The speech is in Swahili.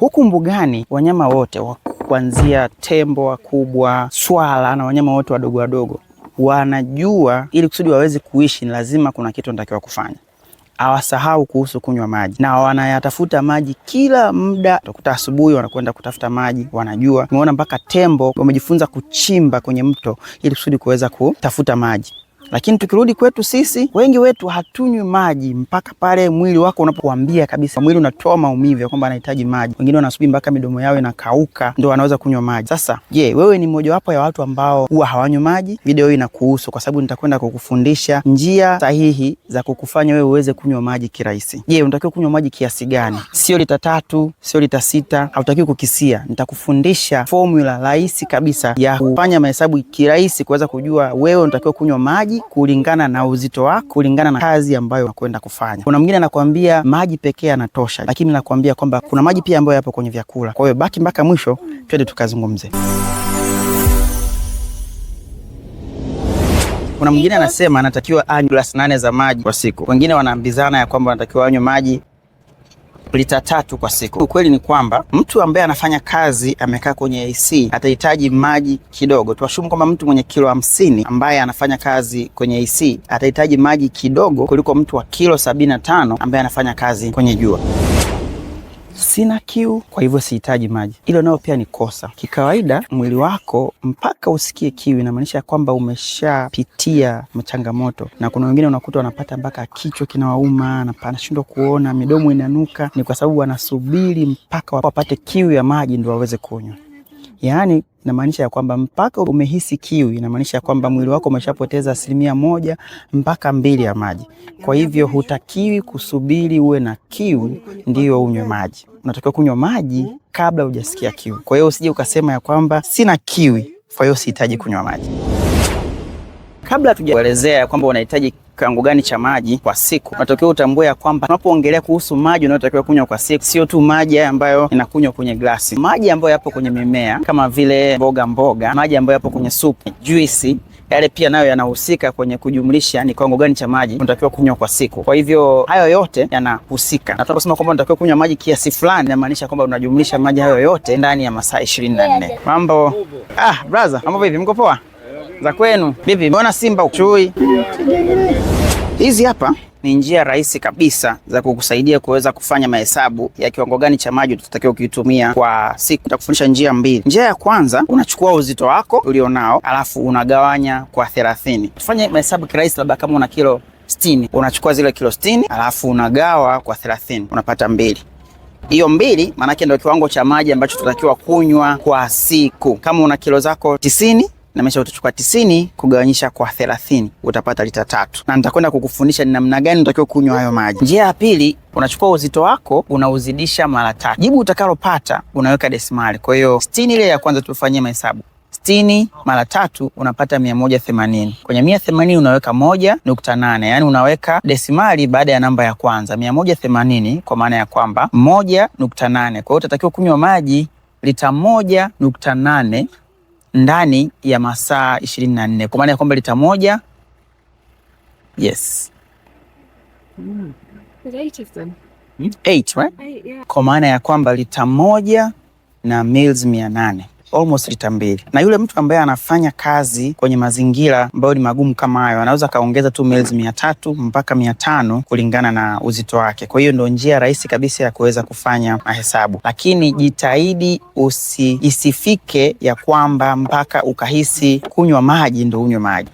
Huku mbugani wanyama wote kuanzia tembo wakubwa, swala na wanyama wote wadogo wadogo wanajua ili kusudi waweze kuishi ni lazima kuna kitu wanatakiwa kufanya. Hawasahau kuhusu kunywa maji na wanayatafuta maji kila muda. Utakuta asubuhi wanakwenda kutafuta maji, wanajua. Umeona mpaka tembo wamejifunza kuchimba kwenye mto ili kusudi kuweza kutafuta maji. Lakini tukirudi kwetu sisi, wengi wetu hatunywi maji mpaka pale mwili wako unapokuambia kabisa, mwili unatoa maumivu ya kwamba anahitaji maji. Wengine wanasubiri mpaka midomo yao inakauka ndio wanaweza kunywa maji. Sasa, je, wewe ni mmoja wapo ya watu ambao huwa hawanywi maji? Video hii inakuhusu kwa sababu nitakwenda kukufundisha njia sahihi za kukufanya wewe uweze kunywa maji kirahisi. Je, unatakiwa kunywa maji kiasi gani? Sio lita 3, sio lita 6, hautakiwi kukisia. Nitakufundisha formula rahisi kabisa ya kufanya mahesabu kirahisi kuweza kujua wewe unatakiwa kunywa maji kulingana na uzito wako, kulingana na kazi ambayo unakwenda kufanya. Kuna mwingine anakuambia maji pekee yanatosha, lakini nakwambia kwamba kuna maji pia ambayo yapo kwenye vyakula. Kwa hiyo baki mpaka mwisho, twende tukazungumze. Kuna mwingine anasema anatakiwa anywe glasi 8 za maji kwa siku. Wengine wanaambizana ya kwamba anatakiwa anywe maji lita 3 kwa siku. Ukweli ni kwamba mtu ambaye anafanya kazi amekaa kwenye AC atahitaji maji kidogo. Tuashumu kwamba mtu mwenye kilo 50 ambaye anafanya kazi kwenye AC atahitaji maji kidogo kuliko mtu wa kilo 75 ambaye anafanya kazi kwenye jua. Sina kiu, kwa hivyo sihitaji maji. Hilo nao pia ni kosa. Kikawaida mwili wako mpaka usikie kiu inamaanisha kwamba umeshapitia changamoto. Na kuna wengine unakuta wanapata mpaka kichwa kinawauma na anashindwa kuona, midomo inanuka, ni kwa sababu wanasubiri mpaka wapate kiu ya maji ndio waweze kunywa. Yaani inamaanisha kwamba mpaka umehisi kiu inamaanisha kwamba mwili wako umeshapoteza 1 mpaka 2 ya maji. Kwa hivyo hutakiwi kusubiri uwe na kiu ndio unywe maji. Unatakiwa kunywa maji kabla hujasikia kiu. Kwa hiyo usije ukasema ya kwamba sina kiu, kwa hiyo sihitaji kunywa maji. Kabla tujaelezea kwamba unahitaji kiwango gani cha maji kwa siku, unatakiwa utambue ya kwamba tunapoongelea kuhusu maji unayotakiwa kunywa kwa siku, sio tu maji ambayo inakunywa kwenye glasi. Maji ambayo yapo kwenye mimea kama vile mboga, maji ambayo yapo kwenye supu, juisi, yale pia nayo yanahusika kwenye kujumlisha ni kiwango gani cha maji unatakiwa kunywa kwa siku. Kwa hivyo hayo yote yanahusika. Na tunaposema kwamba unatakiwa kunywa maji kiasi fulani, inamaanisha kwamba unajumlisha maji hayo yote ndani ya masaa 24. Mambo brother, mambo vipi? Mko poa? Za kwenu vipi? Mbona Simba chui? Hizi hapa ni njia rahisi kabisa za kukusaidia kuweza kufanya mahesabu ya kiwango gani cha maji utatakiwa kuitumia kwa siku. Nitakufundisha njia 2. Njia ya kwanza, unachukua uzito wako ulionao alafu unagawanya kwa 30. Tufanye mahesabu kirahisi, labda kama una kilo 60, unachukua zile kilo 60 alafu unagawa kwa 30, unapata 2. Hiyo 2 maana yake ndio kiwango cha maji ambacho tutatakiwa kunywa kwa siku. Kama una kilo zako 90 na mesha utachukua 90 kugawanyisha kwa 30, utapata lita 3. Na nitakwenda kukufundisha ni namna gani unatakiwa kunywa hayo maji. Njia ya pili, unachukua uzito wako unauzidisha mara 3. Jibu utakalopata unaweka desimali. Kwa hiyo 60 ile ya kwanza tufanyie mahesabu. 60 mara 3 unapata 180. Kwenye 180 unaweka 1.8. Yaani unaweka desimali baada ya namba ya kwanza. 180 kwa maana ya kwamba 1.8. Kwa hiyo utatakiwa kunywa maji lita 1.8 ndani ya masaa 24. Kwa maana ya kwamba lita 1, yes. 8 of them. 8, right? 8, yeah. Kwa maana ya kwamba lita 1 na mils 800. Almost lita 2. Na yule mtu ambaye anafanya kazi kwenye mazingira ambayo ni magumu kama hayo, anaweza kaongeza tu mils 300 mpaka 500 kulingana na uzito wake. Kwa hiyo ndio njia rahisi kabisa ya kuweza kufanya mahesabu. Lakini jitahidi isifike ya kwamba mpaka ukahisi kunywa maji ndio unywe maji.